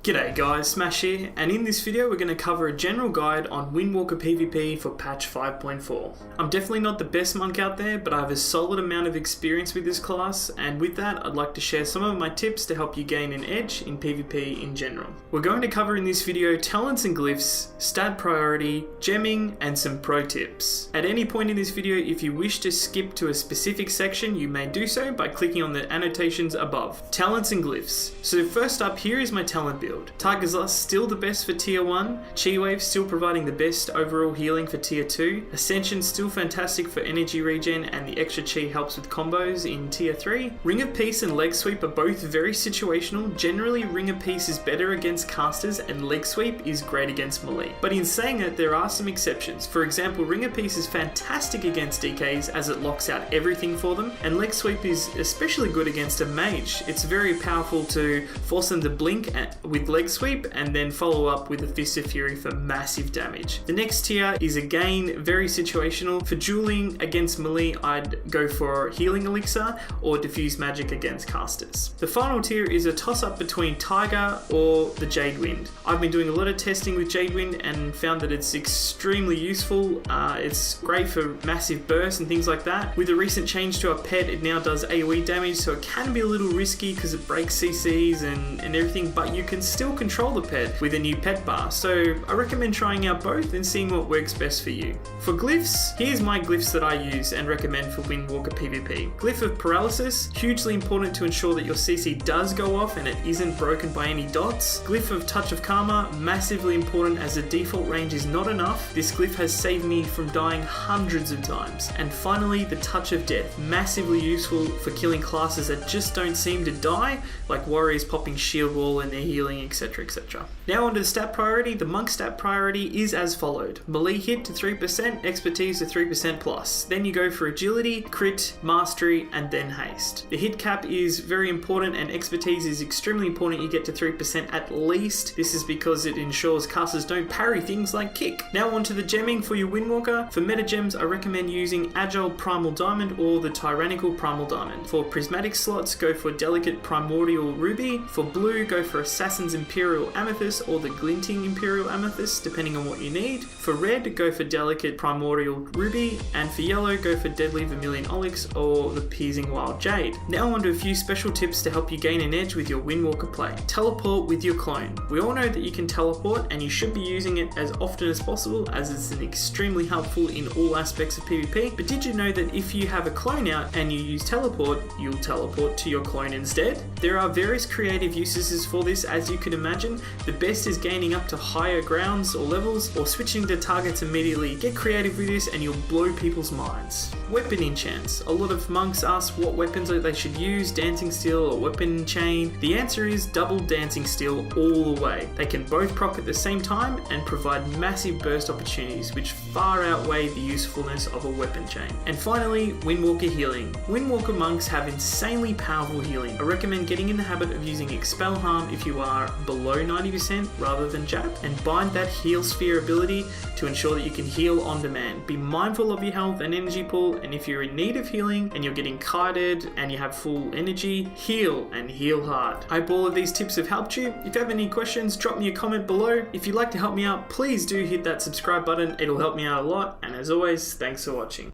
G'day guys, Smash here, and in this video we're going to cover a general guide on Windwalker PvP for patch 5.4. I'm definitely not the best monk out there, but I have a solid amount of experience with this class, and with that I'd like to share some of my tips to help you gain an edge in PvP in general. We're going to cover in this video talents and glyphs, stat priority, gemming, and some pro tips. At any point in this video, if you wish to skip to a specific section, you may do so by clicking on the annotations above. Talents and glyphs. So first up, here is my talent build. Tiger's Lust still the best for tier 1, Chi Wave still providing the best overall healing for tier 2, Ascension still fantastic for energy regen and the extra Chi helps with combos in tier 3, Ring of Peace and Leg Sweep are both very situational. Generally Ring of Peace is better against casters and Leg Sweep is great against melee. But in saying that, there are some exceptions. For example, Ring of Peace is fantastic against DKs as it locks out everything for them, and Leg Sweep is especially good against a mage. It's very powerful to force them to blink with Leg Sweep and then follow up with a Fist of Fury for massive damage. The next tier is again very situational. For dueling against melee, I'd go for Healing Elixir or Diffuse Magic against casters. The final tier is a toss-up between Tiger or the Jade Wind. I've been doing a lot of testing with Jade Wind and found that it's extremely useful. It's great for massive bursts and things like that. With a recent change to our pet, it now does AoE damage, so it can be a little risky because it breaks CCs and everything, but you can still control the pet with a new pet bar, so I recommend trying out both and seeing what works best for you. For glyphs, here's my glyphs that I use and recommend for Windwalker PvP. Glyph of Paralysis, hugely important to ensure that your CC does go off and it isn't broken by any dots. Glyph of Touch of Karma, massively important as the default range is not enough. This glyph has saved me from dying hundreds of times. And finally, the Touch of Death, massively useful for killing classes that just don't seem to die, like warriors popping shield wall and their healing, etc. etc. Now onto the stat priority. The monk stat priority is as followed: melee hit to 3%, expertise to 3% plus. Then you go for agility, crit, mastery, and then haste. The hit cap is very important and expertise is extremely important. You get to 3% at least. This is because it ensures casters don't parry things like kick. Now onto the gemming for your Windwalker. For meta gems, I recommend using Agile Primal Diamond or the Tyrannical Primal Diamond. For prismatic slots, go for Delicate Primordial Ruby. For blue, go for Assassin's Imperial Amethyst or the Glinting Imperial Amethyst, depending on what you need. For red, go for Delicate Primordial Ruby, and for yellow, go for Deadly Vermilion Onyx or the Piercing Wild Jade. Now onto a few special tips to help you gain an edge with your Windwalker play. Teleport with your clone. We all know that you can teleport and you should be using it as often as possible, as it's extremely helpful in all aspects of PvP. But did you know that if you have a clone out and you use teleport, you'll teleport to your clone instead? There are various creative uses for this, as you can imagine. The best is gaining up to higher grounds or levels or switching to targets immediately. Get creative with this and you'll blow people's minds. Weapon enchants. A lot of monks ask what weapons they should use, Dancing Steel or Weapon Chain. The answer is double Dancing Steel all the way. They can both proc at the same time and provide massive burst opportunities which far outweigh the usefulness of a Weapon Chain. And finally, Windwalker healing. Windwalker monks have insanely powerful healing. I recommend getting in the habit of using Expel Harm if you are below 90% rather than Jab, and bind that heal sphere ability to ensure that you can heal on demand. Be mindful of your health and energy pool, and if you're in need of healing and you're getting kited and you have full energy, heal and heal hard. I hope all of these tips have helped you. If you have any questions, drop me a comment below. If you'd like to help me out, please do hit that subscribe button. It'll help me out a lot, and as always, thanks for watching.